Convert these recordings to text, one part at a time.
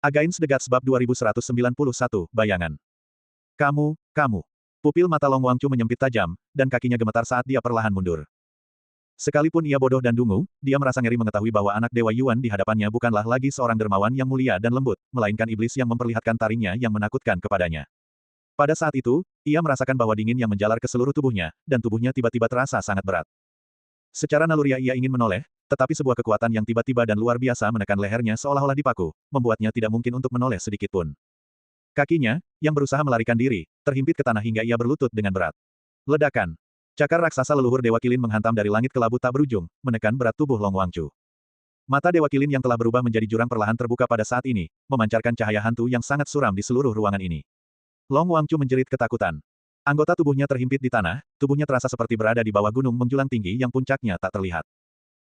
Against the Gods bab 2191, bayangan. Kamu. Pupil mata Long Wangchu menyempit tajam, dan kakinya gemetar saat dia perlahan mundur. Sekalipun ia bodoh dan dungu, dia merasa ngeri mengetahui bahwa anak Dewa Yuan di hadapannya bukanlah lagi seorang dermawan yang mulia dan lembut, melainkan iblis yang memperlihatkan taringnya yang menakutkan kepadanya. Pada saat itu, ia merasakan bahwa dingin yang menjalar ke seluruh tubuhnya, dan tubuhnya tiba-tiba terasa sangat berat. Secara naluriah ia ingin menoleh, tetapi sebuah kekuatan yang tiba-tiba dan luar biasa menekan lehernya seolah-olah dipaku, membuatnya tidak mungkin untuk menoleh sedikitpun. Kakinya, yang berusaha melarikan diri, terhimpit ke tanah hingga ia berlutut dengan berat. Ledakan. Cakar raksasa leluhur Dewa Kilin menghantam dari langit ke labu tak berujung, menekan berat tubuh Long Wangchu. Mata Dewa Kilin yang telah berubah menjadi jurang perlahan terbuka pada saat ini, memancarkan cahaya hantu yang sangat suram di seluruh ruangan ini. Long Wangchu menjerit ketakutan. Anggota tubuhnya terhimpit di tanah, tubuhnya terasa seperti berada di bawah gunung menjulang tinggi yang puncaknya tak terlihat.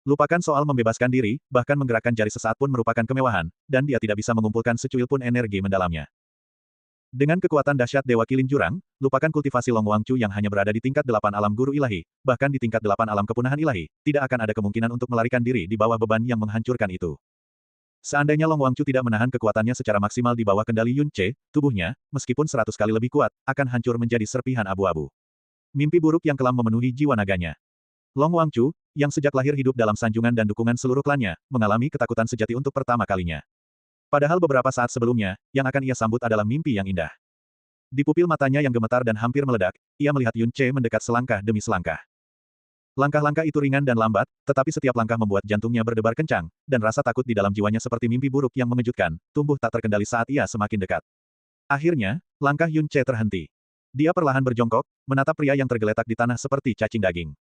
Lupakan soal membebaskan diri, bahkan menggerakkan jari sesaat pun merupakan kemewahan, dan dia tidak bisa mengumpulkan secuil pun energi mendalamnya. Dengan kekuatan dahsyat Dewa Kilin Jurang, lupakan kultivasi Long Wangchu yang hanya berada di tingkat 8 alam guru ilahi, bahkan di tingkat 8 alam kepunahan ilahi, tidak akan ada kemungkinan untuk melarikan diri di bawah beban yang menghancurkan itu. Seandainya Long Wangchu tidak menahan kekuatannya secara maksimal di bawah kendali Yun Ce, tubuhnya, meskipun 100 kali lebih kuat, akan hancur menjadi serpihan abu-abu. Mimpi buruk yang kelam memenuhi jiwa naganya. Long Wangchu, yang sejak lahir hidup dalam sanjungan dan dukungan seluruh klannya, mengalami ketakutan sejati untuk pertama kalinya. Padahal beberapa saat sebelumnya, yang akan ia sambut adalah mimpi yang indah. Di pupil matanya yang gemetar dan hampir meledak, ia melihat Yun Ce mendekat selangkah demi selangkah. Langkah-langkah itu ringan dan lambat, tetapi setiap langkah membuat jantungnya berdebar kencang, dan rasa takut di dalam jiwanya seperti mimpi buruk yang mengejutkan, tumbuh tak terkendali saat ia semakin dekat. Akhirnya, langkah Yun Ce terhenti. Dia perlahan berjongkok, menatap pria yang tergeletak di tanah seperti cacing daging.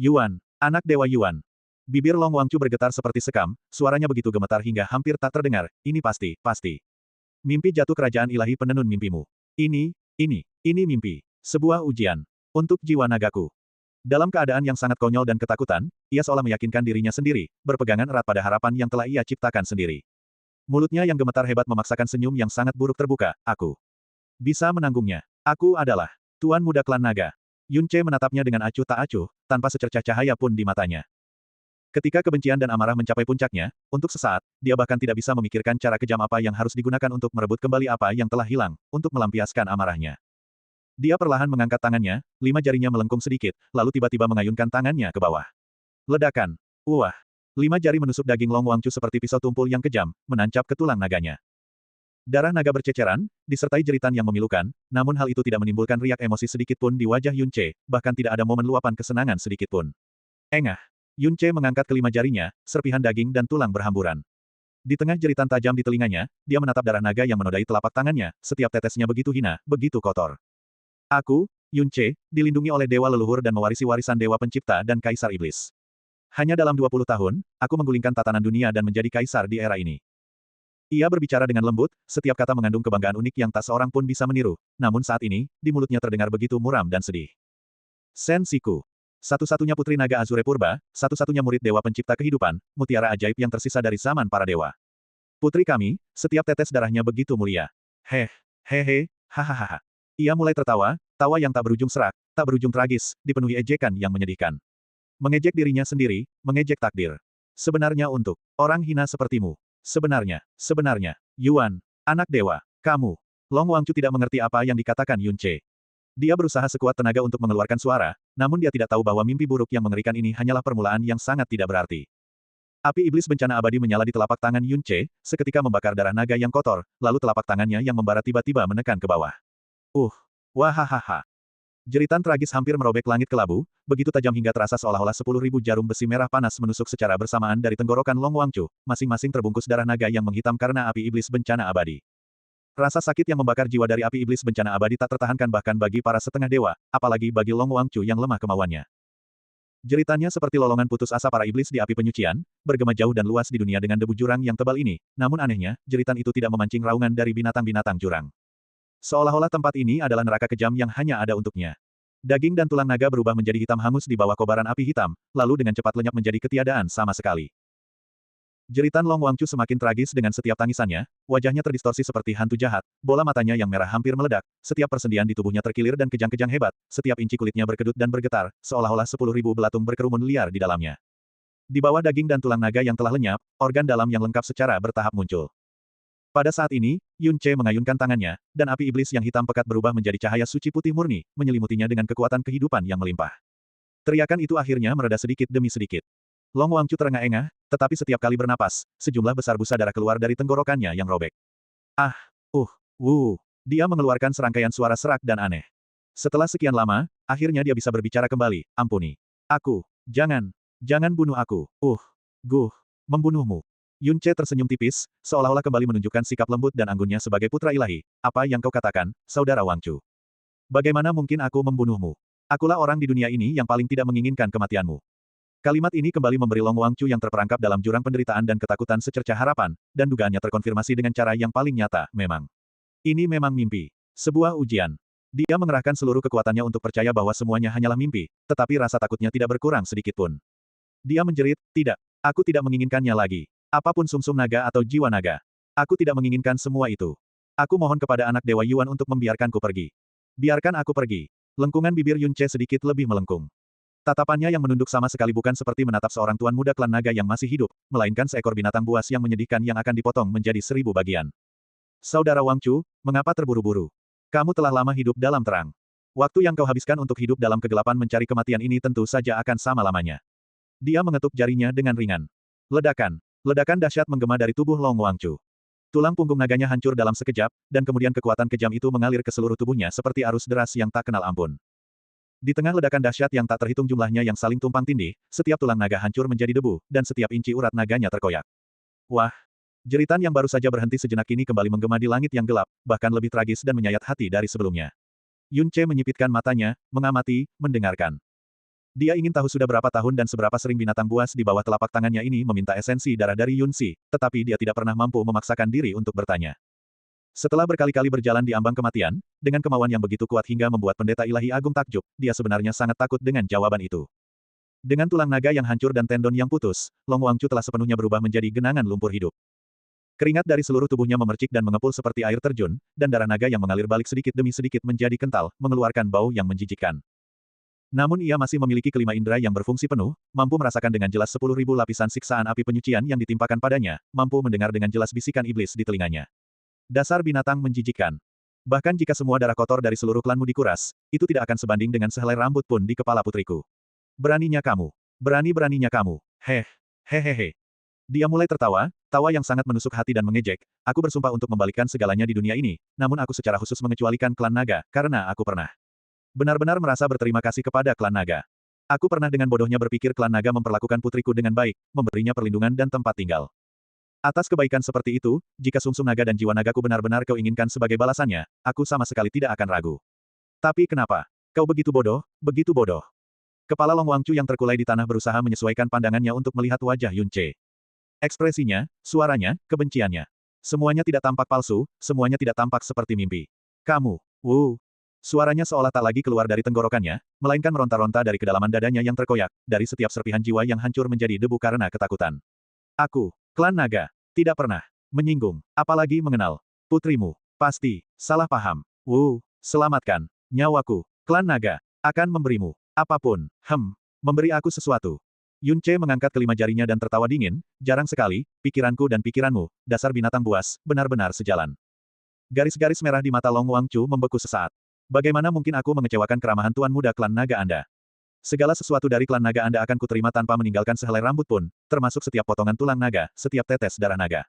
Yuan, anak Dewa Yuan. Bibir Long Wangchu bergetar seperti sekam, suaranya begitu gemetar hingga hampir tak terdengar, ini pasti. Mimpi jatuh kerajaan ilahi penenun mimpimu. Ini mimpi. Sebuah ujian. Untuk jiwa nagaku. Dalam keadaan yang sangat konyol dan ketakutan, ia seolah meyakinkan dirinya sendiri, berpegangan erat pada harapan yang telah ia ciptakan sendiri. Mulutnya yang gemetar hebat memaksakan senyum yang sangat buruk terbuka, aku bisa menanggungnya. Aku adalah Tuan Muda Klan Naga. Yun Ce menatapnya dengan acuh tak acuh, tanpa secercah cahaya pun di matanya. Ketika kebencian dan amarah mencapai puncaknya, untuk sesaat, dia bahkan tidak bisa memikirkan cara kejam apa yang harus digunakan untuk merebut kembali apa yang telah hilang, untuk melampiaskan amarahnya. Dia perlahan mengangkat tangannya, 5 jarinya melengkung sedikit, lalu tiba-tiba mengayunkan tangannya ke bawah. Ledakan. Wah! 5 jari menusuk daging Long Wangchu seperti pisau tumpul yang kejam, menancap ke tulang naganya. Darah naga berceceran, disertai jeritan yang memilukan, namun hal itu tidak menimbulkan riak emosi sedikit pun di wajah Yun Ce, bahkan tidak ada momen luapan kesenangan sedikit pun. Engah! Yun Ce mengangkat kelima jarinya, serpihan daging dan tulang berhamburan. Di tengah jeritan tajam di telinganya, dia menatap darah naga yang menodai telapak tangannya, setiap tetesnya begitu hina, begitu kotor. Aku, Yun Ce, dilindungi oleh Dewa Leluhur dan mewarisi warisan Dewa Pencipta dan Kaisar Iblis. Hanya dalam 20 tahun, aku menggulingkan tatanan dunia dan menjadi kaisar di era ini. Ia berbicara dengan lembut, setiap kata mengandung kebanggaan unik yang tak seorang pun bisa meniru, namun saat ini, di mulutnya terdengar begitu muram dan sedih. Sen Siku. Satu-satunya putri naga Azure Purba, satu-satunya murid Dewa Pencipta Kehidupan, mutiara ajaib yang tersisa dari zaman para dewa. Putri kami, setiap tetes darahnya begitu mulia. Hehehe, hahaha. Ia mulai tertawa, tawa yang tak berujung serak, tak berujung tragis, dipenuhi ejekan yang menyedihkan. Mengejek dirinya sendiri, mengejek takdir. Sebenarnya untuk orang hina sepertimu. Sebenarnya, Yuan, anak dewa, kamu. Long Wangchu tidak mengerti apa yang dikatakan Yun Ce. Dia berusaha sekuat tenaga untuk mengeluarkan suara, namun dia tidak tahu bahwa mimpi buruk yang mengerikan ini hanyalah permulaan yang sangat tidak berarti. Api iblis bencana abadi menyala di telapak tangan Yun Ce, seketika membakar darah naga yang kotor, lalu telapak tangannya yang membara tiba-tiba menekan ke bawah. Wahahaha. Jeritan tragis hampir merobek langit kelabu, begitu tajam hingga terasa seolah-olah 10.000 jarum besi merah panas menusuk secara bersamaan dari tenggorokan Long Wangchu, masing-masing terbungkus darah naga yang menghitam karena api iblis bencana abadi. Rasa sakit yang membakar jiwa dari api iblis bencana abadi tak tertahankan bahkan bagi para setengah dewa, apalagi bagi Long Wangchu yang lemah kemauannya. Jeritannya seperti lolongan putus asa para iblis di api penyucian, bergema jauh dan luas di dunia dengan debu jurang yang tebal ini, namun anehnya, jeritan itu tidak memancing raungan dari binatang-binatang jurang. Seolah-olah tempat ini adalah neraka kejam yang hanya ada untuknya. Daging dan tulang naga berubah menjadi hitam hangus di bawah kobaran api hitam, lalu dengan cepat lenyap menjadi ketiadaan sama sekali. Jeritan Long Wangchu semakin tragis dengan setiap tangisannya, wajahnya terdistorsi seperti hantu jahat, bola matanya yang merah hampir meledak, setiap persendian di tubuhnya terkilir dan kejang-kejang hebat, setiap inci kulitnya berkedut dan bergetar, seolah-olah 10.000 belatung berkerumun liar di dalamnya. Di bawah daging dan tulang naga yang telah lenyap, organ dalam yang lengkap secara bertahap muncul. Pada saat ini, Yun Ce mengayunkan tangannya, dan api iblis yang hitam pekat berubah menjadi cahaya suci putih murni, menyelimutinya dengan kekuatan kehidupan yang melimpah. Teriakan itu akhirnya mereda sedikit demi sedikit. Long Wangchu terengah-engah, tetapi setiap kali bernapas, sejumlah besar busa darah keluar dari tenggorokannya yang robek. Ah, wuh. Dia mengeluarkan serangkaian suara serak dan aneh. Setelah sekian lama, akhirnya dia bisa berbicara kembali. Ampuni. Aku. Jangan bunuh aku. Membunuhmu. Yun Ce tersenyum tipis, seolah-olah kembali menunjukkan sikap lembut dan anggunnya sebagai putra ilahi. Apa yang kau katakan, saudara Wangchu? Bagaimana mungkin aku membunuhmu? Akulah orang di dunia ini yang paling tidak menginginkan kematianmu. Kalimat ini kembali memberi Long Wangchu yang terperangkap dalam jurang penderitaan dan ketakutan secercah harapan, dan dugaannya terkonfirmasi dengan cara yang paling nyata, memang. Ini memang mimpi. Sebuah ujian. Dia mengerahkan seluruh kekuatannya untuk percaya bahwa semuanya hanyalah mimpi, tetapi rasa takutnya tidak berkurang sedikitpun. Dia menjerit, tidak. Aku tidak menginginkannya lagi. Apapun sumsum naga atau jiwa naga. Aku tidak menginginkan semua itu. Aku mohon kepada anak Dewa Yuan untuk membiarkanku pergi. Biarkan aku pergi. Lengkungan bibir Yun Ce sedikit lebih melengkung. Tatapannya yang menunduk sama sekali bukan seperti menatap seorang tuan muda klan naga yang masih hidup, melainkan seekor binatang buas yang menyedihkan yang akan dipotong menjadi 1000 bagian. Saudara Wangchu, mengapa terburu-buru? Kamu telah lama hidup dalam terang. Waktu yang kau habiskan untuk hidup dalam kegelapan mencari kematian ini tentu saja akan sama lamanya. Dia mengetuk jarinya dengan ringan. Ledakan. Ledakan dahsyat menggema dari tubuh Long Wangchu. Tulang punggung naganya hancur dalam sekejap, dan kemudian kekuatan kejam itu mengalir ke seluruh tubuhnya seperti arus deras yang tak kenal ampun. Di tengah ledakan dahsyat yang tak terhitung jumlahnya yang saling tumpang tindih, setiap tulang naga hancur menjadi debu, dan setiap inci urat naganya terkoyak. Wah! Jeritan yang baru saja berhenti sejenak ini kembali menggema di langit yang gelap, bahkan lebih tragis dan menyayat hati dari sebelumnya. Yun Ce menyipitkan matanya, mengamati, mendengarkan. Dia ingin tahu sudah berapa tahun dan seberapa sering binatang buas di bawah telapak tangannya ini meminta esensi darah dari Yun Si, tetapi dia tidak pernah mampu memaksakan diri untuk bertanya. Setelah berkali-kali berjalan di ambang kematian, dengan kemauan yang begitu kuat hingga membuat pendeta ilahi agung takjub, dia sebenarnya sangat takut dengan jawaban itu. Dengan tulang naga yang hancur dan tendon yang putus, Long Wangchu telah sepenuhnya berubah menjadi genangan lumpur hidup. Keringat dari seluruh tubuhnya memercik dan mengepul seperti air terjun, dan darah naga yang mengalir balik sedikit demi sedikit menjadi kental, mengeluarkan bau yang menjijikkan. Namun ia masih memiliki kelima indera yang berfungsi penuh, mampu merasakan dengan jelas 10.000 lapisan siksaan api penyucian yang ditimpakan padanya, mampu mendengar dengan jelas bisikan iblis di telinganya. Dasar binatang menjijikkan. Bahkan jika semua darah kotor dari seluruh klanmu dikuras, itu tidak akan sebanding dengan sehelai rambut pun di kepala putriku. Beraninya kamu. Berani-beraninya kamu. Hehehe. Dia mulai tertawa, tawa yang sangat menusuk hati dan mengejek. Aku bersumpah untuk membalikkan segalanya di dunia ini, namun aku secara khusus mengecualikan klan naga, karena aku pernah benar-benar merasa berterima kasih kepada klan naga. Aku pernah dengan bodohnya berpikir klan naga memperlakukan putriku dengan baik, memberinya perlindungan dan tempat tinggal. Atas kebaikan seperti itu, jika sumsum naga dan jiwa nagaku benar-benar kau inginkan sebagai balasannya, aku sama sekali tidak akan ragu. Tapi kenapa? Kau begitu bodoh, begitu bodoh. Kepala Long Wangchu yang terkulai di tanah berusaha menyesuaikan pandangannya untuk melihat wajah Yun Ce. Ekspresinya, suaranya, kebenciannya. Semuanya tidak tampak palsu, semuanya tidak tampak seperti mimpi. Kamu, Suaranya seolah tak lagi keluar dari tenggorokannya, melainkan meronta-ronta dari kedalaman dadanya yang terkoyak, dari setiap serpihan jiwa yang hancur menjadi debu karena ketakutan. Aku, klan naga. Tidak pernah menyinggung, apalagi mengenal putrimu. Pasti salah paham. Selamatkan nyawaku. Klan naga akan memberimu apapun. Memberi aku sesuatu. Yun Ce mengangkat kelima jarinya dan tertawa dingin. Jarang sekali, pikiranku dan pikiranmu, dasar binatang buas, benar-benar sejalan. Garis-garis merah di mata Long Wangchu membeku sesaat. Bagaimana mungkin aku mengecewakan keramahan tuan muda klan naga Anda? Segala sesuatu dari klan naga Anda akan kuterima tanpa meninggalkan sehelai rambut pun, termasuk setiap potongan tulang naga, setiap tetes darah naga.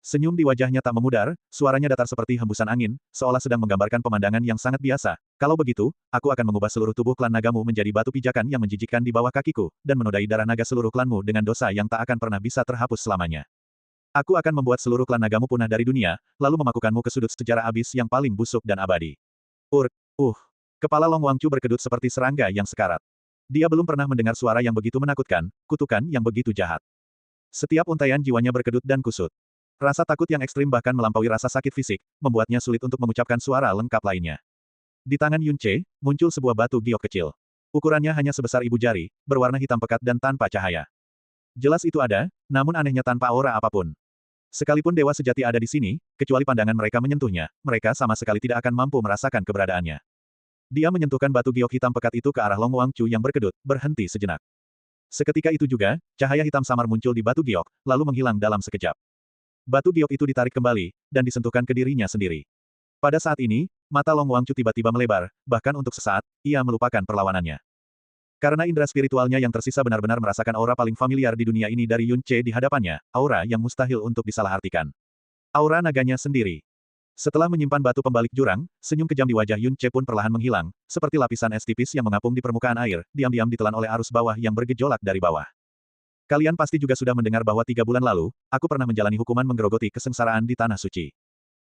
Senyum di wajahnya tak memudar, suaranya datar seperti hembusan angin, seolah sedang menggambarkan pemandangan yang sangat biasa. Kalau begitu, aku akan mengubah seluruh tubuh klan nagamu menjadi batu pijakan yang menjijikkan di bawah kakiku, dan menodai darah naga seluruh klanmu dengan dosa yang tak akan pernah bisa terhapus selamanya. Aku akan membuat seluruh klan nagamu punah dari dunia, lalu memakukanmu ke sudut sejarah abis yang paling busuk dan abadi. Kepala Long Wangchu berkedut seperti serangga yang sekarat. Dia belum pernah mendengar suara yang begitu menakutkan, kutukan yang begitu jahat. Setiap untaian jiwanya berkedut dan kusut. Rasa takut yang ekstrim bahkan melampaui rasa sakit fisik, membuatnya sulit untuk mengucapkan suara lengkap lainnya. Di tangan Yun Ce, muncul sebuah batu giok kecil. Ukurannya hanya sebesar ibu jari, berwarna hitam pekat dan tanpa cahaya. Jelas itu ada, namun anehnya tanpa aura apapun. Sekalipun dewa sejati ada di sini, kecuali pandangan mereka menyentuhnya, mereka sama sekali tidak akan mampu merasakan keberadaannya. Dia menyentuhkan batu giok hitam pekat itu ke arah Long Wangchu yang berkedut, berhenti sejenak. Seketika itu juga, cahaya hitam samar muncul di batu giok, lalu menghilang dalam sekejap. Batu giok itu ditarik kembali, dan disentuhkan ke dirinya sendiri. Pada saat ini, mata Long Wangchu tiba-tiba melebar, bahkan untuk sesaat, ia melupakan perlawanannya. Karena indera spiritualnya yang tersisa benar-benar merasakan aura paling familiar di dunia ini dari Yun Ce di hadapannya, aura yang mustahil untuk disalahartikan. Aura naganya sendiri. Setelah menyimpan batu pembalik jurang, senyum kejam di wajah Yun Ce pun perlahan menghilang, seperti lapisan es tipis yang mengapung di permukaan air, diam-diam ditelan oleh arus bawah yang bergejolak dari bawah. Kalian pasti juga sudah mendengar bahwa 3 bulan lalu, aku pernah menjalani hukuman menggerogoti kesengsaraan di Tanah Suci.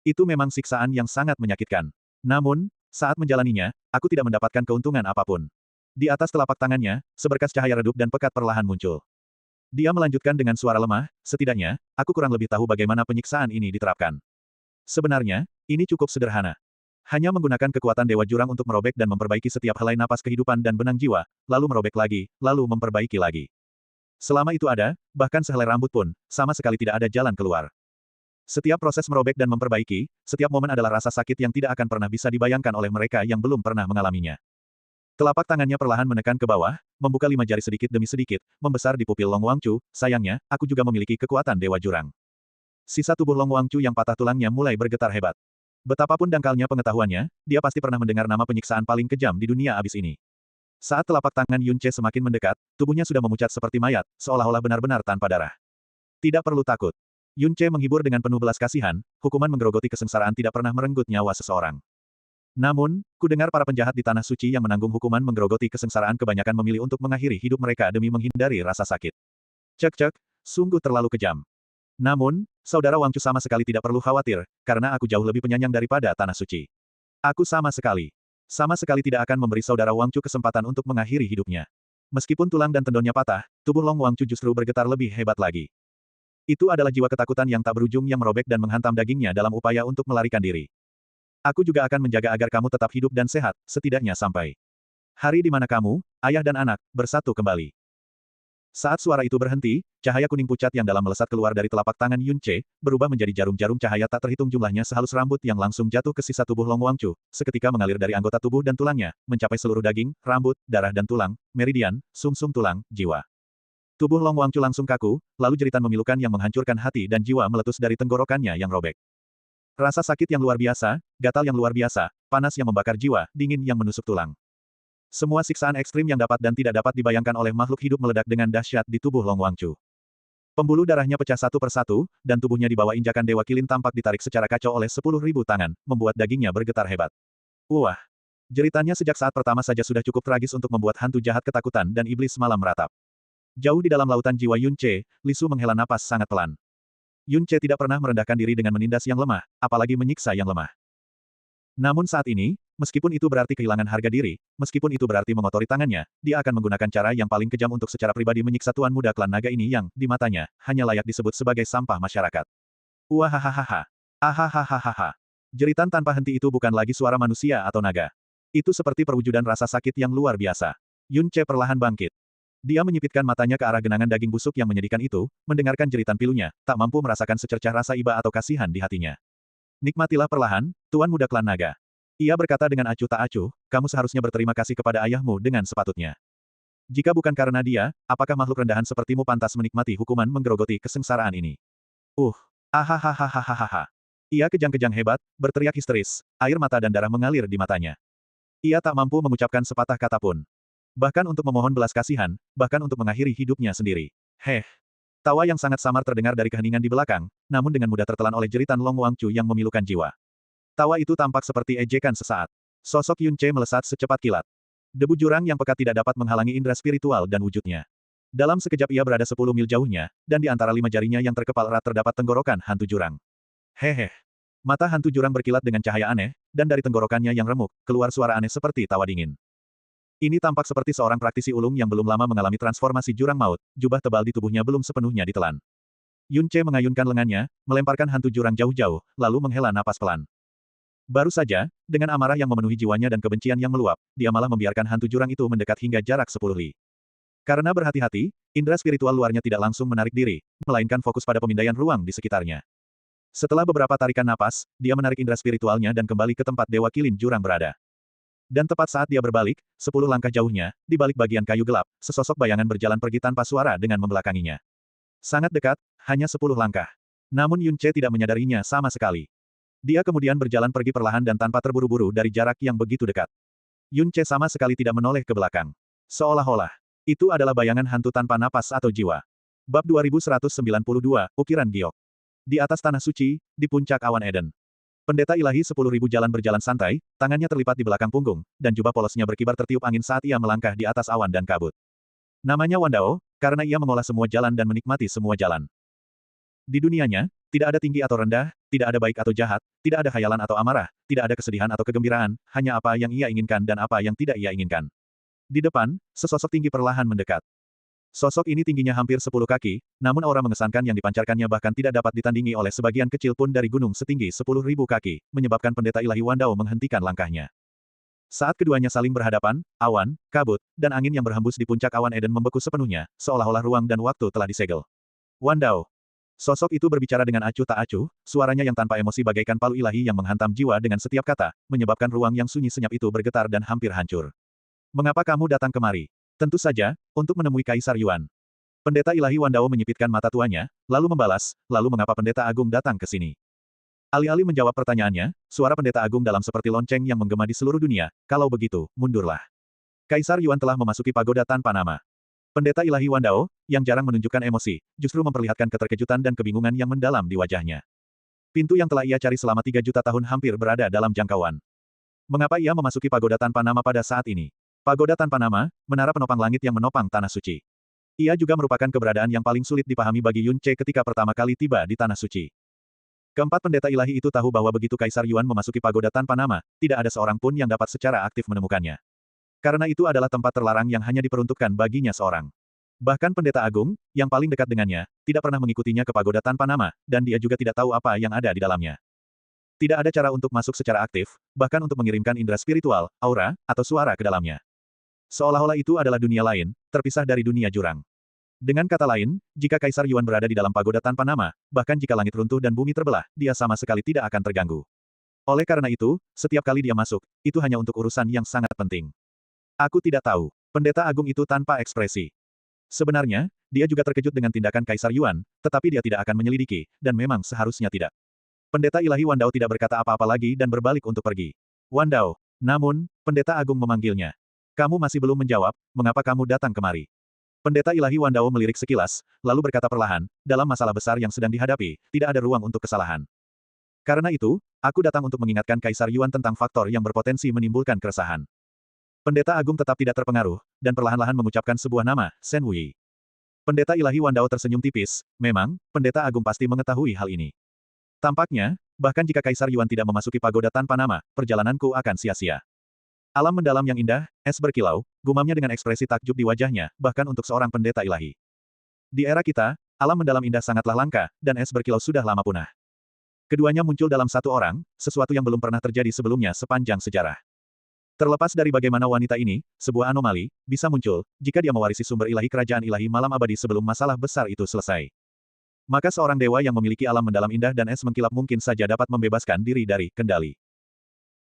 Itu memang siksaan yang sangat menyakitkan. Namun, saat menjalaninya, aku tidak mendapatkan keuntungan apapun. Di atas telapak tangannya, seberkas cahaya redup dan pekat perlahan muncul. Dia melanjutkan dengan suara lemah, setidaknya, aku kurang lebih tahu bagaimana penyiksaan ini diterapkan. Sebenarnya, ini cukup sederhana. Hanya menggunakan kekuatan Dewa Jurang untuk merobek dan memperbaiki setiap helai napas kehidupan dan benang jiwa, lalu merobek lagi, lalu memperbaiki lagi. Selama itu ada, bahkan sehelai rambut pun, sama sekali tidak ada jalan keluar. Setiap proses merobek dan memperbaiki, setiap momen adalah rasa sakit yang tidak akan pernah bisa dibayangkan oleh mereka yang belum pernah mengalaminya. Telapak tangannya perlahan menekan ke bawah, membuka 5 jari sedikit demi sedikit, membesar di pupil Long Wangchu. Sayangnya, aku juga memiliki kekuatan Dewa Jurang. Sisa tubuh Long Wangchu yang patah tulangnya mulai bergetar hebat. Betapapun dangkalnya pengetahuannya, dia pasti pernah mendengar nama penyiksaan paling kejam di dunia abis ini. Saat telapak tangan Yun Ce semakin mendekat, tubuhnya sudah memucat seperti mayat, seolah-olah benar-benar tanpa darah. Tidak perlu takut. Yun Ce menghibur dengan penuh belas kasihan, hukuman menggerogoti kesengsaraan tidak pernah merenggut nyawa seseorang. Namun, ku dengar para penjahat di Tanah Suci yang menanggung hukuman menggerogoti kesengsaraan kebanyakan memilih untuk mengakhiri hidup mereka demi menghindari rasa sakit. Cek-cek, sungguh terlalu kejam. Namun, saudara Wangchu sama sekali tidak perlu khawatir, karena aku jauh lebih penyayang daripada Tanah Suci. Aku sama sekali tidak akan memberi saudara Wangchu kesempatan untuk mengakhiri hidupnya. Meskipun tulang dan tendonnya patah, tubuh Long Wangchu justru bergetar lebih hebat lagi. Itu adalah jiwa ketakutan yang tak berujung yang merobek dan menghantam dagingnya dalam upaya untuk melarikan diri. Aku juga akan menjaga agar kamu tetap hidup dan sehat, setidaknya sampai hari di mana kamu, ayah dan anak, bersatu kembali. Saat suara itu berhenti, cahaya kuning pucat yang dalam melesat keluar dari telapak tangan Yun Ce, berubah menjadi jarum-jarum cahaya tak terhitung jumlahnya sehalus rambut yang langsung jatuh ke sisa tubuh Long Wangchu, seketika mengalir dari anggota tubuh dan tulangnya, mencapai seluruh daging, rambut, darah dan tulang, meridian, sumsum tulang, jiwa. Tubuh Long Wangchu langsung kaku, lalu jeritan memilukan yang menghancurkan hati dan jiwa meletus dari tenggorokannya yang robek. Rasa sakit yang luar biasa, gatal yang luar biasa, panas yang membakar jiwa, dingin yang menusuk tulang. Semua siksaan ekstrim yang dapat dan tidak dapat dibayangkan oleh makhluk hidup meledak dengan dahsyat di tubuh Long Wangchu. Pembuluh darahnya pecah satu persatu, dan tubuhnya di bawah injakan Dewa Kilin tampak ditarik secara kacau oleh 10.000 tangan, membuat dagingnya bergetar hebat. Wah! Jeritannya sejak saat pertama saja sudah cukup tragis untuk membuat hantu jahat ketakutan dan iblis malam meratap. Jauh di dalam lautan jiwa Yun Ce, Li Su menghela napas sangat pelan. Yun Ce tidak pernah merendahkan diri dengan menindas yang lemah, apalagi menyiksa yang lemah. Namun saat ini, meskipun itu berarti kehilangan harga diri, meskipun itu berarti mengotori tangannya, dia akan menggunakan cara yang paling kejam untuk secara pribadi menyiksa tuan muda klan naga ini yang, di matanya, hanya layak disebut sebagai sampah masyarakat. Wahahaha. Ahahaha. Jeritan tanpa henti itu bukan lagi suara manusia atau naga. Itu seperti perwujudan rasa sakit yang luar biasa. Yun Ce perlahan bangkit. Dia menyipitkan matanya ke arah genangan daging busuk yang menyedihkan itu, mendengarkan jeritan pilunya, tak mampu merasakan secercah rasa iba atau kasihan di hatinya. Nikmatilah perlahan, Tuan Muda Klan Naga. Ia berkata dengan acuh tak acuh, kamu seharusnya berterima kasih kepada ayahmu dengan sepatutnya. Jika bukan karena dia, apakah makhluk rendahan sepertimu pantas menikmati hukuman menggerogoti kesengsaraan ini? Ahahaha. Ia kejang-kejang hebat, berteriak histeris, air mata dan darah mengalir di matanya. Ia tak mampu mengucapkan sepatah kata pun. Bahkan untuk memohon belas kasihan, bahkan untuk mengakhiri hidupnya sendiri. Tawa yang sangat samar terdengar dari keheningan di belakang, namun dengan mudah tertelan oleh jeritan Long Wangchu yang memilukan jiwa. Tawa itu tampak seperti ejekan sesaat. Sosok Yun Ce melesat secepat kilat. Debu jurang yang pekat tidak dapat menghalangi indera spiritual dan wujudnya. Dalam sekejap ia berada 10 mil jauhnya, dan di antara 5 jarinya yang terkepal erat terdapat tenggorokan hantu jurang. Mata hantu jurang berkilat dengan cahaya aneh, dan dari tenggorokannya yang remuk, keluar suara aneh seperti tawa dingin. Ini tampak seperti seorang praktisi ulung yang belum lama mengalami transformasi jurang maut, jubah tebal di tubuhnya belum sepenuhnya ditelan. Yun Ce mengayunkan lengannya, melemparkan hantu jurang jauh-jauh, lalu menghela napas pelan. Baru saja, dengan amarah yang memenuhi jiwanya dan kebencian yang meluap, dia malah membiarkan hantu jurang itu mendekat hingga jarak 10 li. Karena berhati-hati, indera spiritual luarnya tidak langsung menarik diri, melainkan fokus pada pemindaian ruang di sekitarnya. Setelah beberapa tarikan napas, dia menarik indera spiritualnya dan kembali ke tempat Dewa Kilin jurang berada. Dan tepat saat dia berbalik, 10 langkah jauhnya, di balik bagian kayu gelap, sesosok bayangan berjalan pergi tanpa suara dengan membelakanginya. Sangat dekat, hanya 10 langkah. Namun Yun Ce tidak menyadarinya sama sekali. Dia kemudian berjalan pergi perlahan dan tanpa terburu-buru dari jarak yang begitu dekat. Yun Ce sama sekali tidak menoleh ke belakang. Seolah-olah, itu adalah bayangan hantu tanpa napas atau jiwa. Bab 2192, Ukiran Giok. Di atas tanah suci, di puncak awan Eden. Pendeta ilahi 10.000 jalan berjalan santai, tangannya terlipat di belakang punggung, dan jubah polosnya berkibar tertiup angin saat ia melangkah di atas awan dan kabut. Namanya Wandao, karena ia mengolah semua jalan dan menikmati semua jalan. Di dunianya, tidak ada tinggi atau rendah, tidak ada baik atau jahat, tidak ada khayalan atau amarah, tidak ada kesedihan atau kegembiraan, hanya apa yang ia inginkan dan apa yang tidak ia inginkan. Di depan, sesosok tinggi perlahan mendekat. Sosok ini tingginya hampir 10 kaki, namun aura mengesankan yang dipancarkannya bahkan tidak dapat ditandingi oleh sebagian kecil pun dari gunung setinggi 10.000 kaki, menyebabkan pendeta ilahi Wandao menghentikan langkahnya. Saat keduanya saling berhadapan, awan, kabut, dan angin yang berhembus di puncak awan Eden membeku sepenuhnya, seolah-olah ruang dan waktu telah disegel. Wandao. Sosok itu berbicara dengan acuh tak acuh, suaranya yang tanpa emosi bagaikan palu ilahi yang menghantam jiwa dengan setiap kata, menyebabkan ruang yang sunyi senyap itu bergetar dan hampir hancur. Mengapa kamu datang kemari? Tentu saja, untuk menemui Kaisar Yuan. Pendeta ilahi Wandao menyipitkan mata tuanya, lalu membalas, lalu mengapa pendeta agung datang ke sini? Alih-alih menjawab pertanyaannya, suara pendeta agung dalam seperti lonceng yang menggema di seluruh dunia, kalau begitu, mundurlah. Kaisar Yuan telah memasuki pagoda tanpa nama. Pendeta ilahi Wandao, yang jarang menunjukkan emosi, justru memperlihatkan keterkejutan dan kebingungan yang mendalam di wajahnya. Pintu yang telah ia cari selama 3 juta tahun hampir berada dalam jangkauan. Mengapa ia memasuki pagoda tanpa nama pada saat ini? Pagoda tanpa nama, menara penopang langit yang menopang tanah suci. Ia juga merupakan keberadaan yang paling sulit dipahami bagi Yun Ce ketika pertama kali tiba di tanah suci. Keempat pendeta ilahi itu tahu bahwa begitu Kaisar Yuan memasuki pagoda tanpa nama, tidak ada seorang pun yang dapat secara aktif menemukannya. Karena itu adalah tempat terlarang yang hanya diperuntukkan baginya seorang. Bahkan pendeta agung, yang paling dekat dengannya, tidak pernah mengikutinya ke pagoda tanpa nama, dan dia juga tidak tahu apa yang ada di dalamnya. Tidak ada cara untuk masuk secara aktif, bahkan untuk mengirimkan indera spiritual, aura, atau suara ke dalamnya. Seolah-olah itu adalah dunia lain, terpisah dari dunia jurang. Dengan kata lain, jika Kaisar Yuan berada di dalam pagoda tanpa nama, bahkan jika langit runtuh dan bumi terbelah, dia sama sekali tidak akan terganggu. Oleh karena itu, setiap kali dia masuk, itu hanya untuk urusan yang sangat penting. Aku tidak tahu. Pendeta agung itu tanpa ekspresi. Sebenarnya, dia juga terkejut dengan tindakan Kaisar Yuan, tetapi dia tidak akan menyelidiki, dan memang seharusnya tidak. Pendeta ilahi Wandao tidak berkata apa-apa lagi dan berbalik untuk pergi. Wandao. Namun, pendeta agung memanggilnya. Kamu masih belum menjawab, mengapa kamu datang kemari? Pendeta ilahi Wandao melirik sekilas, lalu berkata perlahan, dalam masalah besar yang sedang dihadapi, tidak ada ruang untuk kesalahan. Karena itu, aku datang untuk mengingatkan Kaisar Yuan tentang faktor yang berpotensi menimbulkan keresahan. Pendeta agung tetap tidak terpengaruh, dan perlahan-lahan mengucapkan sebuah nama, Shen Wuyi. Pendeta ilahi Wandao tersenyum tipis, memang, pendeta agung pasti mengetahui hal ini. Tampaknya, bahkan jika Kaisar Yuan tidak memasuki pagoda tanpa nama, perjalananku akan sia-sia. Alam mendalam yang indah, es berkilau, gumamnya dengan ekspresi takjub di wajahnya, bahkan untuk seorang pendeta ilahi. Di era kita, alam mendalam indah sangatlah langka, dan es berkilau sudah lama punah. Keduanya muncul dalam satu orang, sesuatu yang belum pernah terjadi sebelumnya sepanjang sejarah. Terlepas dari bagaimana wanita ini, sebuah anomali, bisa muncul, jika dia mewarisi sumber ilahi kerajaan ilahi malam abadi sebelum masalah besar itu selesai. Maka seorang dewa yang memiliki alam mendalam indah dan es mengkilap mungkin saja dapat membebaskan diri dari kendali.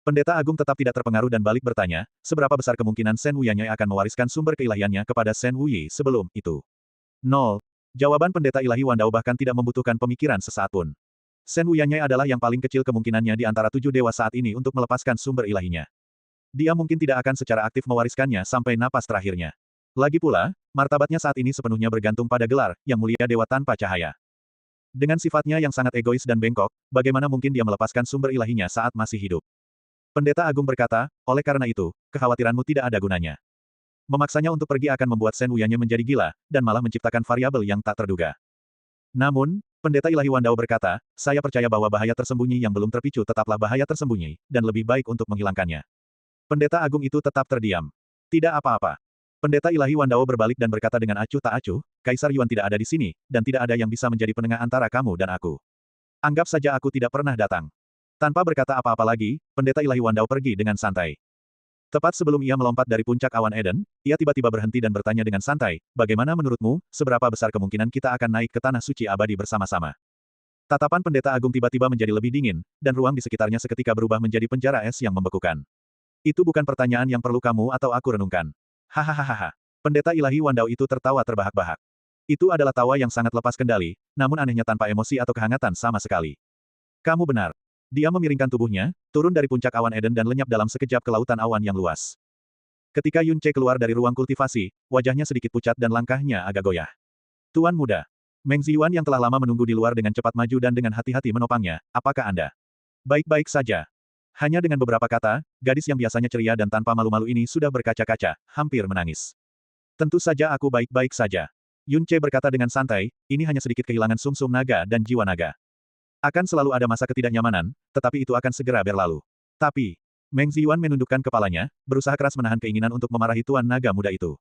Pendeta agung tetap tidak terpengaruh dan balik bertanya, seberapa besar kemungkinan Shen Wuyanya akan mewariskan sumber keilahiannya kepada Shen Wuyi sebelum itu? 0. Jawaban pendeta ilahi Wandao bahkan tidak membutuhkan pemikiran sesaat pun. Shen Wuyanya adalah yang paling kecil kemungkinannya di antara 7 dewa saat ini untuk melepaskan sumber ilahinya. Dia mungkin tidak akan secara aktif mewariskannya sampai napas terakhirnya. Lagi pula, martabatnya saat ini sepenuhnya bergantung pada gelar, yang mulia dewa tanpa cahaya. Dengan sifatnya yang sangat egois dan bengkok, bagaimana mungkin dia melepaskan sumber ilahinya saat masih hidup? Pendeta agung berkata, oleh karena itu, kekhawatiranmu tidak ada gunanya. Memaksanya untuk pergi akan membuat Shen Wuyanya menjadi gila, dan malah menciptakan variabel yang tak terduga. Namun, pendeta ilahi Wandao berkata, saya percaya bahwa bahaya tersembunyi yang belum terpicu tetaplah bahaya tersembunyi, dan lebih baik untuk menghilangkannya. Pendeta agung itu tetap terdiam. Tidak apa-apa. Pendeta ilahi Wandao berbalik dan berkata dengan acuh tak acuh, Kaisar Yuan tidak ada di sini, dan tidak ada yang bisa menjadi penengah antara kamu dan aku. Anggap saja aku tidak pernah datang. Tanpa berkata apa-apa lagi, pendeta ilahi Wandao pergi dengan santai. Tepat sebelum ia melompat dari puncak awan Eden, ia tiba-tiba berhenti dan bertanya dengan santai, bagaimana menurutmu, seberapa besar kemungkinan kita akan naik ke tanah suci abadi bersama-sama? Tatapan pendeta agung tiba-tiba menjadi lebih dingin, dan ruang di sekitarnya seketika berubah menjadi penjara es yang membekukan. Itu bukan pertanyaan yang perlu kamu atau aku renungkan. Hahaha. Pendeta ilahi Wandao itu tertawa terbahak-bahak. Itu adalah tawa yang sangat lepas kendali, namun anehnya tanpa emosi atau kehangatan sama sekali. Kamu benar. Dia memiringkan tubuhnya, turun dari puncak awan Eden dan lenyap dalam sekejap ke lautan awan yang luas. Ketika Yun Ce keluar dari ruang kultivasi, wajahnya sedikit pucat dan langkahnya agak goyah. Tuan muda. Meng Ziyuan yang telah lama menunggu di luar dengan cepat maju dan dengan hati-hati menopangnya, apakah Anda? Baik-baik saja. Hanya dengan beberapa kata, gadis yang biasanya ceria dan tanpa malu-malu ini sudah berkaca-kaca, hampir menangis. Tentu saja aku baik-baik saja. Yun Ce berkata dengan santai, ini hanya sedikit kehilangan sumsum naga dan jiwa naga. Akan selalu ada masa ketidaknyamanan, tetapi itu akan segera berlalu. Tapi, Meng Ziyuan menundukkan kepalanya, berusaha keras menahan keinginan untuk memarahi tuan naga muda itu.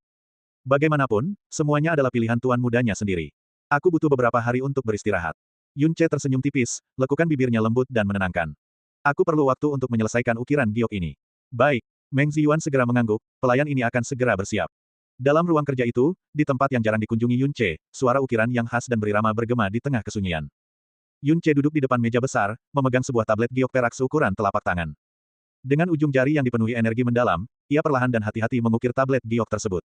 Bagaimanapun, semuanya adalah pilihan tuan mudanya sendiri. Aku butuh beberapa hari untuk beristirahat. Yun Ce tersenyum tipis, lekukan bibirnya lembut dan menenangkan. Aku perlu waktu untuk menyelesaikan ukiran giok ini. Baik, Meng Ziyuan segera mengangguk, pelayan ini akan segera bersiap. Dalam ruang kerja itu, di tempat yang jarang dikunjungi Yun Ce, suara ukiran yang khas dan berirama bergema di tengah kesunyian. Yun Ce duduk di depan meja besar, memegang sebuah tablet giok perak seukuran telapak tangan. Dengan ujung jari yang dipenuhi energi mendalam, ia perlahan dan hati-hati mengukir tablet giok tersebut.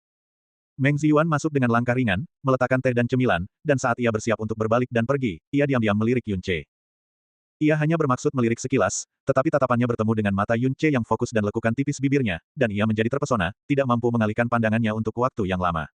Meng Ziyuan masuk dengan langkah ringan, meletakkan teh dan cemilan, dan saat ia bersiap untuk berbalik dan pergi, ia diam-diam melirik Yun Ce. Ia hanya bermaksud melirik sekilas, tetapi tatapannya bertemu dengan mata Yun Ce yang fokus dan lekukan tipis bibirnya, dan ia menjadi terpesona, tidak mampu mengalihkan pandangannya untuk waktu yang lama.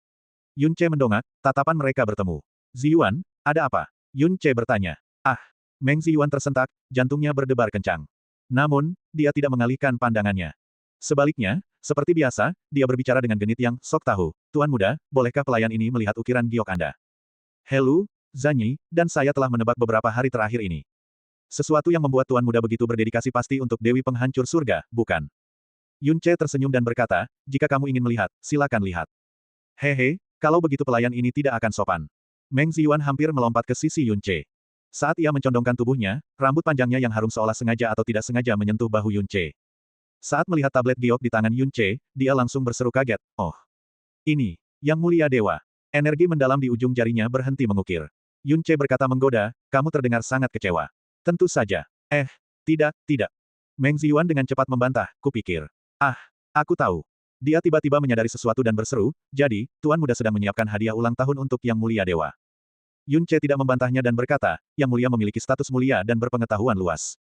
Yun Ce mendongak, tatapan mereka bertemu. Ziyuan, ada apa? Yun Ce bertanya. Ah! Meng Ziyuan tersentak, jantungnya berdebar kencang. Namun, dia tidak mengalihkan pandangannya. Sebaliknya, seperti biasa, dia berbicara dengan genit yang sok tahu. Tuan muda, bolehkah pelayan ini melihat ukiran giok Anda? Helu, Zanyi, dan saya telah menebak beberapa hari terakhir ini. Sesuatu yang membuat tuan muda begitu berdedikasi pasti untuk Dewi Penghancur Surga, bukan? Yun Ce tersenyum dan berkata, jika kamu ingin melihat, silakan lihat. Hehe, kalau begitu pelayan ini tidak akan sopan. Meng Ziyuan hampir melompat ke sisi Yun Ce. Saat ia mencondongkan tubuhnya, rambut panjangnya yang harum seolah sengaja atau tidak sengaja menyentuh bahu Yun Ce. Saat melihat tablet giok di tangan Yun Ce, dia langsung berseru kaget, oh. Ini, Yang Mulia Dewa. Energi mendalam di ujung jarinya berhenti mengukir. Yun Ce berkata menggoda, kamu terdengar sangat kecewa. Tentu saja. Tidak. Meng Ziyuan dengan cepat membantah, kupikir. Ah, aku tahu. Dia tiba-tiba menyadari sesuatu dan berseru, jadi, Tuan Muda sedang menyiapkan hadiah ulang tahun untuk Yang Mulia Dewa. Yun Ce tidak membantahnya dan berkata, Yang Mulia memiliki status mulia dan berpengetahuan luas.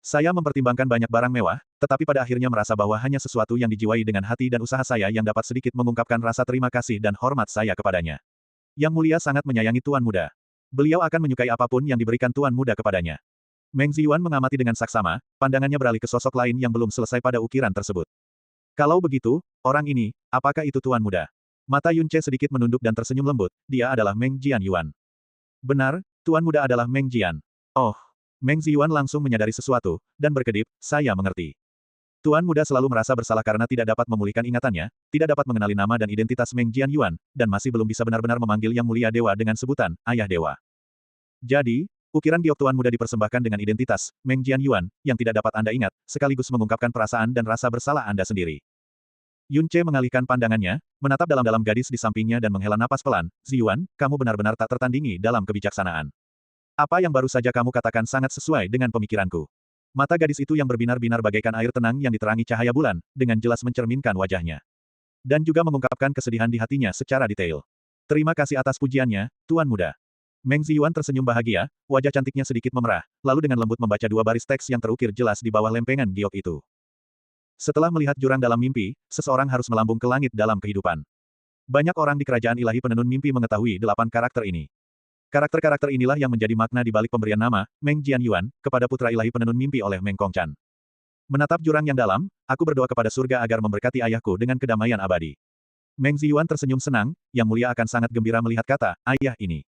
Saya mempertimbangkan banyak barang mewah, tetapi pada akhirnya merasa bahwa hanya sesuatu yang dijiwai dengan hati dan usaha saya yang dapat sedikit mengungkapkan rasa terima kasih dan hormat saya kepadanya. Yang Mulia sangat menyayangi Tuan Muda. Beliau akan menyukai apapun yang diberikan Tuan Muda kepadanya. Meng Ziyuan mengamati dengan saksama, pandangannya beralih ke sosok lain yang belum selesai pada ukiran tersebut. Kalau begitu, orang ini, apakah itu Tuan Muda? Mata Yun Ce sedikit menunduk dan tersenyum lembut, dia adalah Meng Jianyuan. Benar, Tuan Muda adalah Meng Jian. Oh, Meng Ziyuan langsung menyadari sesuatu, dan berkedip, saya mengerti. Tuan Muda selalu merasa bersalah karena tidak dapat memulihkan ingatannya, tidak dapat mengenali nama dan identitas Meng Jianyuan, dan masih belum bisa benar-benar memanggil Yang Mulia Dewa dengan sebutan, Ayah Dewa. Jadi, ukiran giok Tuan Muda dipersembahkan dengan identitas, Meng Jianyuan, yang tidak dapat Anda ingat, sekaligus mengungkapkan perasaan dan rasa bersalah Anda sendiri. Yun Ce mengalihkan pandangannya, menatap dalam-dalam gadis di sampingnya dan menghela napas pelan, Ziyuan, kamu benar-benar tak tertandingi dalam kebijaksanaan. Apa yang baru saja kamu katakan sangat sesuai dengan pemikiranku. Mata gadis itu yang berbinar-binar bagaikan air tenang yang diterangi cahaya bulan, dengan jelas mencerminkan wajahnya. Dan juga mengungkapkan kesedihan di hatinya secara detail. Terima kasih atas pujiannya, Tuan Muda. Meng Ziyuan tersenyum bahagia, wajah cantiknya sedikit memerah, lalu dengan lembut membaca dua baris teks yang terukir jelas di bawah lempengan giok itu. Setelah melihat jurang dalam mimpi, seseorang harus melambung ke langit dalam kehidupan. Banyak orang di kerajaan ilahi penenun mimpi mengetahui 8 karakter ini. Karakter-karakter inilah yang menjadi makna di balik pemberian nama, Meng Jianyuan, kepada putra ilahi penenun mimpi oleh Meng Kongchan. Menatap jurang yang dalam, aku berdoa kepada surga agar memberkati ayahku dengan kedamaian abadi. Meng Ziyuan tersenyum senang, Yang Mulia akan sangat gembira melihat kata, ayah ini.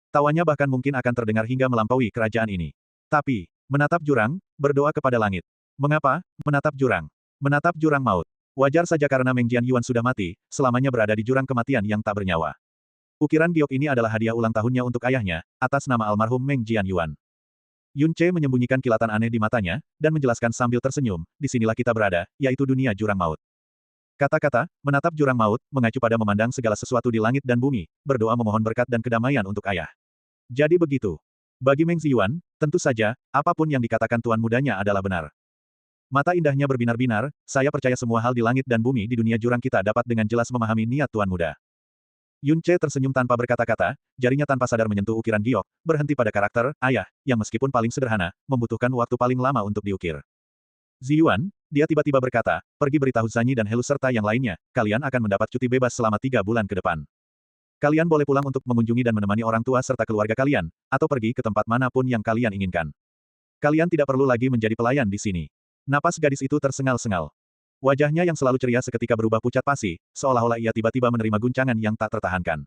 Tawanya bahkan mungkin akan terdengar hingga melampaui kerajaan ini. Tapi, menatap jurang, berdoa kepada langit. Mengapa? Menatap jurang. Menatap jurang maut. Wajar saja karena Meng Jianyuan sudah mati, selamanya berada di jurang kematian yang tak bernyawa. Ukiran giok ini adalah hadiah ulang tahunnya untuk ayahnya, atas nama almarhum Meng Jianyuan. Yun Ce menyembunyikan kilatan aneh di matanya, dan menjelaskan sambil tersenyum, disinilah kita berada, yaitu dunia jurang maut. Kata-kata, menatap jurang maut, mengacu pada memandang segala sesuatu di langit dan bumi, berdoa memohon berkat dan kedamaian untuk ayah. Jadi begitu. Bagi Meng Ziyuan, tentu saja, apapun yang dikatakan tuan mudanya adalah benar. Mata indahnya berbinar-binar, saya percaya semua hal di langit dan bumi di dunia jurang kita dapat dengan jelas memahami niat tuan muda. Yun Ce tersenyum tanpa berkata-kata, jarinya tanpa sadar menyentuh ukiran giok, berhenti pada karakter, ayah, yang meskipun paling sederhana, membutuhkan waktu paling lama untuk diukir. Ziyuan, dia tiba-tiba berkata, pergi beritahu Zanyi dan Helu serta yang lainnya, kalian akan mendapat cuti bebas selama 3 bulan ke depan. Kalian boleh pulang untuk mengunjungi dan menemani orang tua serta keluarga kalian, atau pergi ke tempat manapun yang kalian inginkan. Kalian tidak perlu lagi menjadi pelayan di sini. Napas gadis itu tersengal-sengal. Wajahnya yang selalu ceria seketika berubah pucat pasi, seolah-olah ia tiba-tiba menerima guncangan yang tak tertahankan.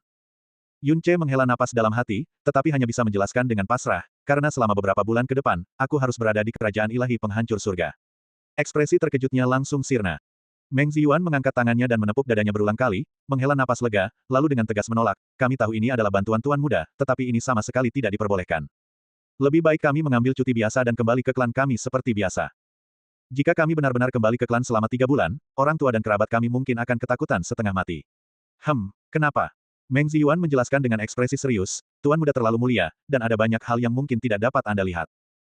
Yun Ce menghela napas dalam hati, tetapi hanya bisa menjelaskan dengan pasrah, karena selama beberapa bulan ke depan, aku harus berada di kerajaan ilahi penghancur surga. Ekspresi terkejutnya langsung sirna. Meng Ziyuan mengangkat tangannya dan menepuk dadanya berulang kali, menghela napas lega, lalu dengan tegas menolak, kami tahu ini adalah bantuan Tuan Muda, tetapi ini sama sekali tidak diperbolehkan. Lebih baik kami mengambil cuti biasa dan kembali ke klan kami seperti biasa. Jika kami benar-benar kembali ke klan selama 3 bulan, orang tua dan kerabat kami mungkin akan ketakutan setengah mati. Kenapa? Meng Ziyuan menjelaskan dengan ekspresi serius, Tuan Muda terlalu mulia, dan ada banyak hal yang mungkin tidak dapat Anda lihat.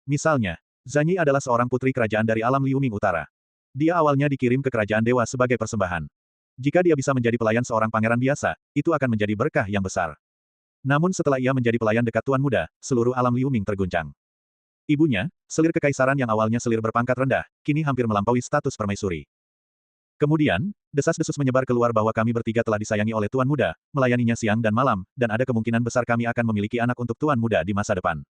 Misalnya, Zanyi adalah seorang putri kerajaan dari alam Liuming Utara. Dia awalnya dikirim ke kerajaan dewa sebagai persembahan. Jika dia bisa menjadi pelayan seorang pangeran biasa, itu akan menjadi berkah yang besar. Namun setelah ia menjadi pelayan dekat Tuan Muda, seluruh alam Liuming terguncang. Ibunya, selir kekaisaran yang awalnya selir berpangkat rendah, kini hampir melampaui status permaisuri. Kemudian, desas-desus menyebar keluar bahwa kami bertiga telah disayangi oleh Tuan Muda, melayaninya siang dan malam, dan ada kemungkinan besar kami akan memiliki anak untuk Tuan Muda di masa depan.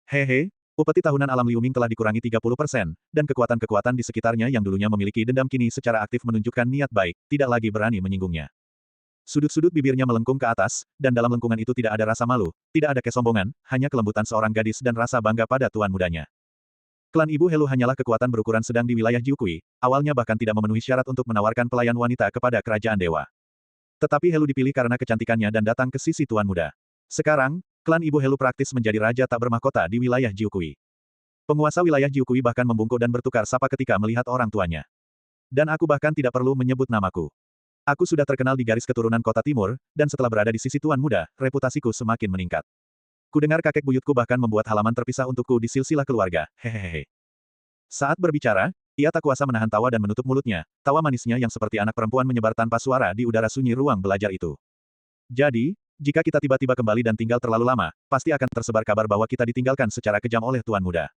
Hehe, upeti tahunan alam Liuming telah dikurangi 30%, dan kekuatan-kekuatan di sekitarnya yang dulunya memiliki dendam kini secara aktif menunjukkan niat baik, tidak lagi berani menyinggungnya. Sudut-sudut bibirnya melengkung ke atas, dan dalam lengkungan itu tidak ada rasa malu, tidak ada kesombongan, hanya kelembutan seorang gadis dan rasa bangga pada tuan mudanya. Klan Ibu Helu hanyalah kekuatan berukuran sedang di wilayah Jiukui, awalnya bahkan tidak memenuhi syarat untuk menawarkan pelayan wanita kepada kerajaan dewa. Tetapi Helu dipilih karena kecantikannya dan datang ke sisi tuan muda. Sekarang, klan Ibu Helu praktis menjadi raja tak bermahkota di wilayah Jiukui. Penguasa wilayah Jiukui bahkan membungkuk dan bertukar sapa ketika melihat orang tuanya. Dan aku bahkan tidak perlu menyebut namaku. Aku sudah terkenal di garis keturunan kota timur, dan setelah berada di sisi tuan muda, reputasiku semakin meningkat. Kudengar kakek buyutku bahkan membuat halaman terpisah untukku di silsilah keluarga, hehehe. Saat berbicara, ia tak kuasa menahan tawa dan menutup mulutnya, tawa manisnya yang seperti anak perempuan menyebar tanpa suara di udara sunyi ruang belajar itu. Jadi, jika kita tiba-tiba kembali dan tinggal terlalu lama, pasti akan tersebar kabar bahwa kita ditinggalkan secara kejam oleh tuan muda.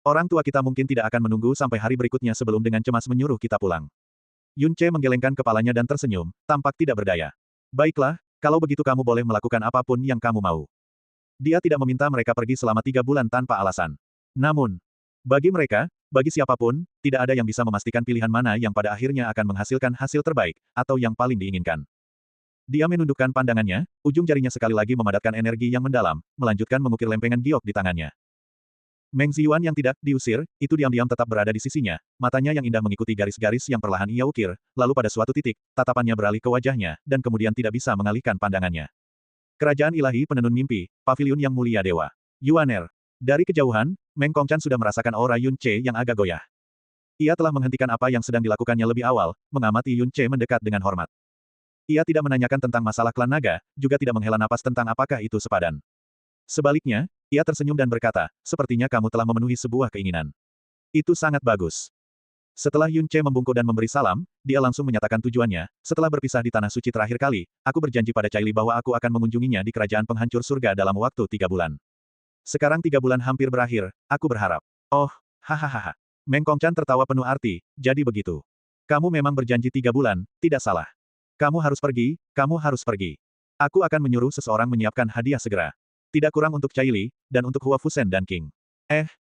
Orang tua kita mungkin tidak akan menunggu sampai hari berikutnya sebelum dengan cemas menyuruh kita pulang. Yun Ce menggelengkan kepalanya dan tersenyum, tampak tidak berdaya. Baiklah, kalau begitu kamu boleh melakukan apapun yang kamu mau. Dia tidak meminta mereka pergi selama 3 bulan tanpa alasan. Namun, bagi mereka, bagi siapapun, tidak ada yang bisa memastikan pilihan mana yang pada akhirnya akan menghasilkan hasil terbaik, atau yang paling diinginkan. Dia menundukkan pandangannya, ujung jarinya sekali lagi memadatkan energi yang mendalam, melanjutkan mengukir lempengan giok di tangannya. Meng Ziyuan yang tidak diusir, itu diam-diam tetap berada di sisinya, matanya yang indah mengikuti garis-garis yang perlahan ia ukir, lalu pada suatu titik, tatapannya beralih ke wajahnya, dan kemudian tidak bisa mengalihkan pandangannya. Kerajaan ilahi penenun mimpi, paviliun yang mulia dewa. Yuaner. Dari kejauhan, Meng Kongchan sudah merasakan aura Yun Ce yang agak goyah. Ia telah menghentikan apa yang sedang dilakukannya lebih awal, mengamati Yun Ce mendekat dengan hormat. Ia tidak menanyakan tentang masalah klan naga, juga tidak menghela napas tentang apakah itu sepadan. Sebaliknya, ia tersenyum dan berkata, sepertinya kamu telah memenuhi sebuah keinginan. Itu sangat bagus. Setelah Yun Ce membungkuk dan memberi salam, dia langsung menyatakan tujuannya, setelah berpisah di Tanah Suci terakhir kali, aku berjanji pada Caili bahwa aku akan mengunjunginya di kerajaan penghancur surga dalam waktu 3 bulan. Sekarang 3 bulan hampir berakhir, aku berharap. Oh, hahaha. Meng Kongchan tertawa penuh arti, jadi begitu. Kamu memang berjanji 3 bulan, tidak salah. Kamu harus pergi, kamu harus pergi. Aku akan menyuruh seseorang menyiapkan hadiah segera. Tidak kurang untuk Caili, dan untuk Hua Fusen dan King.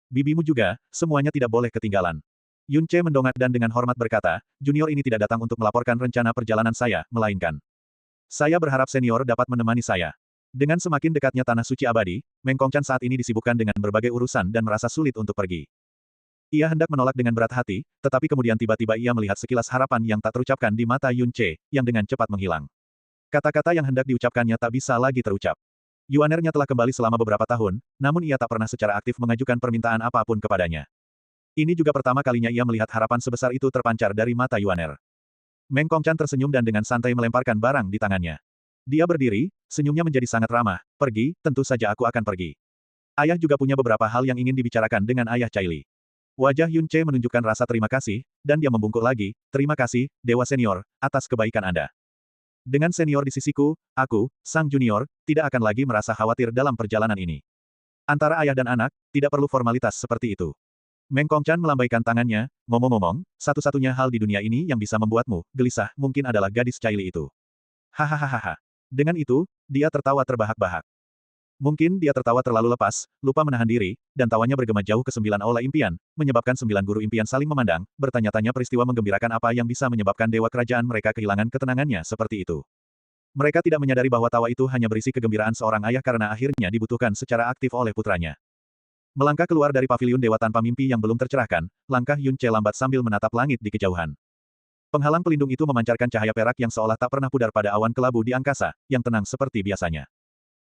Bibimu juga, semuanya tidak boleh ketinggalan. Yun Ce mendongak dan dengan hormat berkata, junior ini tidak datang untuk melaporkan rencana perjalanan saya, melainkan. Saya berharap senior dapat menemani saya. Dengan semakin dekatnya Tanah Suci Abadi, Meng Kongchan saat ini disibukkan dengan berbagai urusan dan merasa sulit untuk pergi. Ia hendak menolak dengan berat hati, tetapi kemudian tiba-tiba ia melihat sekilas harapan yang tak terucapkan di mata Yun Ce, yang dengan cepat menghilang. Kata-kata yang hendak diucapkannya tak bisa lagi terucap. Yuanernya telah kembali selama beberapa tahun, namun ia tak pernah secara aktif mengajukan permintaan apapun kepadanya. Ini juga pertama kalinya ia melihat harapan sebesar itu terpancar dari mata Yuaner. Meng Kongchan tersenyum dan dengan santai melemparkan barang di tangannya. Dia berdiri, senyumnya menjadi sangat ramah, pergi, tentu saja aku akan pergi. Ayah juga punya beberapa hal yang ingin dibicarakan dengan ayah Caili. Wajah Yun Ce menunjukkan rasa terima kasih, dan dia membungkuk lagi, terima kasih, Dewa Senior, atas kebaikan Anda. Dengan senior di sisiku, aku, sang junior, tidak akan lagi merasa khawatir dalam perjalanan ini. Antara ayah dan anak, tidak perlu formalitas seperti itu. Meng Kongchan melambaikan tangannya, ngomong-ngomong, satu-satunya hal di dunia ini yang bisa membuatmu gelisah mungkin adalah gadis Caili itu. Hahaha. Dengan itu, dia tertawa terbahak-bahak. Mungkin dia tertawa terlalu lepas, lupa menahan diri, dan tawanya bergema jauh ke 9 aula impian, menyebabkan 9 guru impian saling memandang, bertanya-tanya peristiwa menggembirakan apa yang bisa menyebabkan dewa kerajaan mereka kehilangan ketenangannya seperti itu. Mereka tidak menyadari bahwa tawa itu hanya berisi kegembiraan seorang ayah karena akhirnya dibutuhkan secara aktif oleh putranya. Melangkah keluar dari paviliun dewa tanpa mimpi yang belum tercerahkan, langkah Yun Ce lambat sambil menatap langit di kejauhan. Penghalang pelindung itu memancarkan cahaya perak yang seolah tak pernah pudar pada awan kelabu di angkasa, yang tenang seperti biasanya.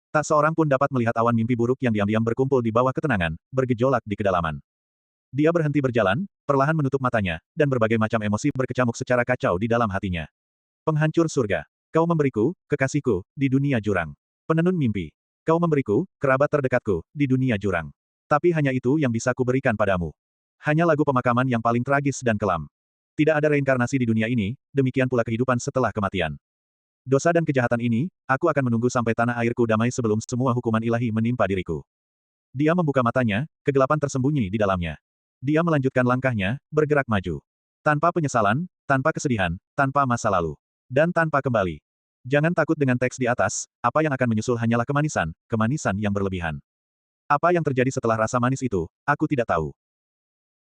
Tak seorang pun dapat melihat awan mimpi buruk yang diam-diam berkumpul di bawah ketenangan, bergejolak di kedalaman. Dia berhenti berjalan, perlahan menutup matanya, dan berbagai macam emosi berkecamuk secara kacau di dalam hatinya. Penghancur surga. Kau memberiku, kekasihku, di dunia jurang. Penenun mimpi. Kau memberiku, kerabat terdekatku, di dunia jurang. Tapi hanya itu yang bisa kuberikan padamu. Hanya lagu pemakaman yang paling tragis dan kelam. Tidak ada reinkarnasi di dunia ini, demikian pula kehidupan setelah kematian. Dosa dan kejahatan ini, aku akan menunggu sampai tanah airku damai sebelum semua hukuman ilahi menimpa diriku. Dia membuka matanya, kegelapan tersembunyi di dalamnya. Dia melanjutkan langkahnya, bergerak maju. Tanpa penyesalan, tanpa kesedihan, tanpa masa lalu. Dan tanpa kembali. Jangan takut dengan teks di atas, apa yang akan menyusul hanyalah kemanisan, kemanisan yang berlebihan. Apa yang terjadi setelah rasa manis itu, aku tidak tahu.